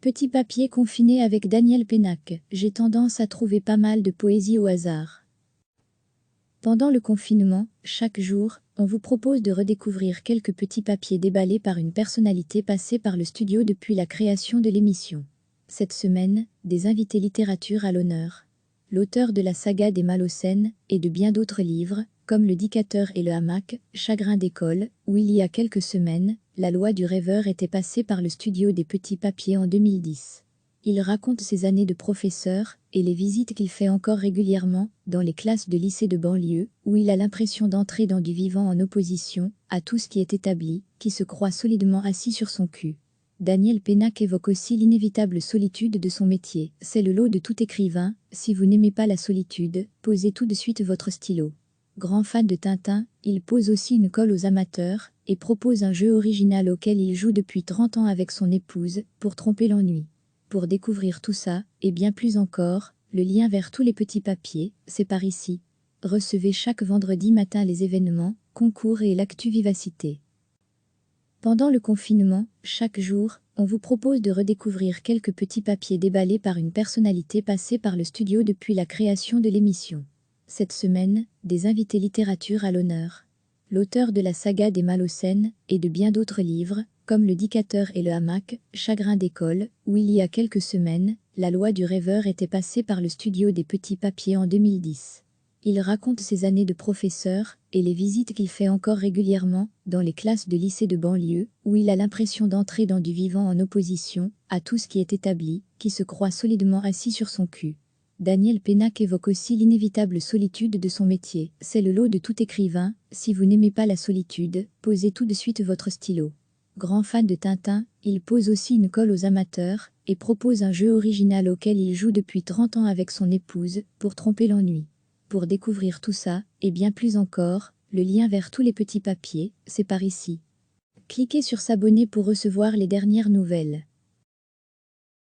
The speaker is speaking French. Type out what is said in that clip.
Petit papier confiné avec Daniel Pénac. J'ai tendance à trouver pas mal de poésie au hasard. Pendant le confinement, chaque jour, on vous propose de redécouvrir quelques petits papiers déballés par une personnalité passée par le studio depuis la création de l'émission. Cette semaine, des invités littérature à l'honneur. L'auteur de la saga des Malocènes et de bien d'autres livres, comme Le Dictateur et le hamac, Chagrin d'école, où il y a quelques semaines, La loi du rêveur était passée par le studio des petits papiers en 2010. Il raconte ses années de professeur et les visites qu'il fait encore régulièrement dans les classes de lycée de banlieue, où il a l'impression d'entrer dans du vivant en opposition à tout ce qui est établi, qui se croit solidement assis sur son cul. Daniel Pénac évoque aussi l'inévitable solitude de son métier. C'est le lot de tout écrivain. Si vous n'aimez pas la solitude, posez tout de suite votre stylo. Grand fan de Tintin, il pose aussi une colle aux amateurs et propose un jeu original auquel il joue depuis 30 ans avec son épouse pour tromper l'ennui. Pour découvrir tout ça, et bien plus encore, le lien vers tous les petits papiers, c'est par ici. Recevez chaque vendredi matin les événements, concours et l'actu vivacité. Pendant le confinement, chaque jour, on vous propose de redécouvrir quelques petits papiers déballés par une personnalité passée par le studio depuis la création de l'émission. Cette semaine, des invités littérature à l'honneur. L'auteur de la saga des Malocènes et de bien d'autres livres, comme Le Dictateur et le hamac, Chagrin d'école, où il y a quelques semaines, La loi du rêveur était passée par le studio des petits papiers en 2010. Il raconte ses années de professeur et les visites qu'il fait encore régulièrement dans les classes de lycée de banlieue, où il a l'impression d'entrer dans du vivant en opposition à tout ce qui est établi, qui se croit solidement assis sur son cul. Daniel Pénac évoque aussi l'inévitable solitude de son métier. C'est le lot de tout écrivain. Si vous n'aimez pas la solitude, posez tout de suite votre stylo. Grand fan de Tintin, il pose aussi une colle aux amateurs et propose un jeu original auquel il joue depuis 30 ans avec son épouse pour tromper l'ennui. Pour découvrir tout ça, et bien plus encore, le lien vers tous les petits papiers, c'est par ici. Cliquez sur s'abonner pour recevoir les dernières nouvelles.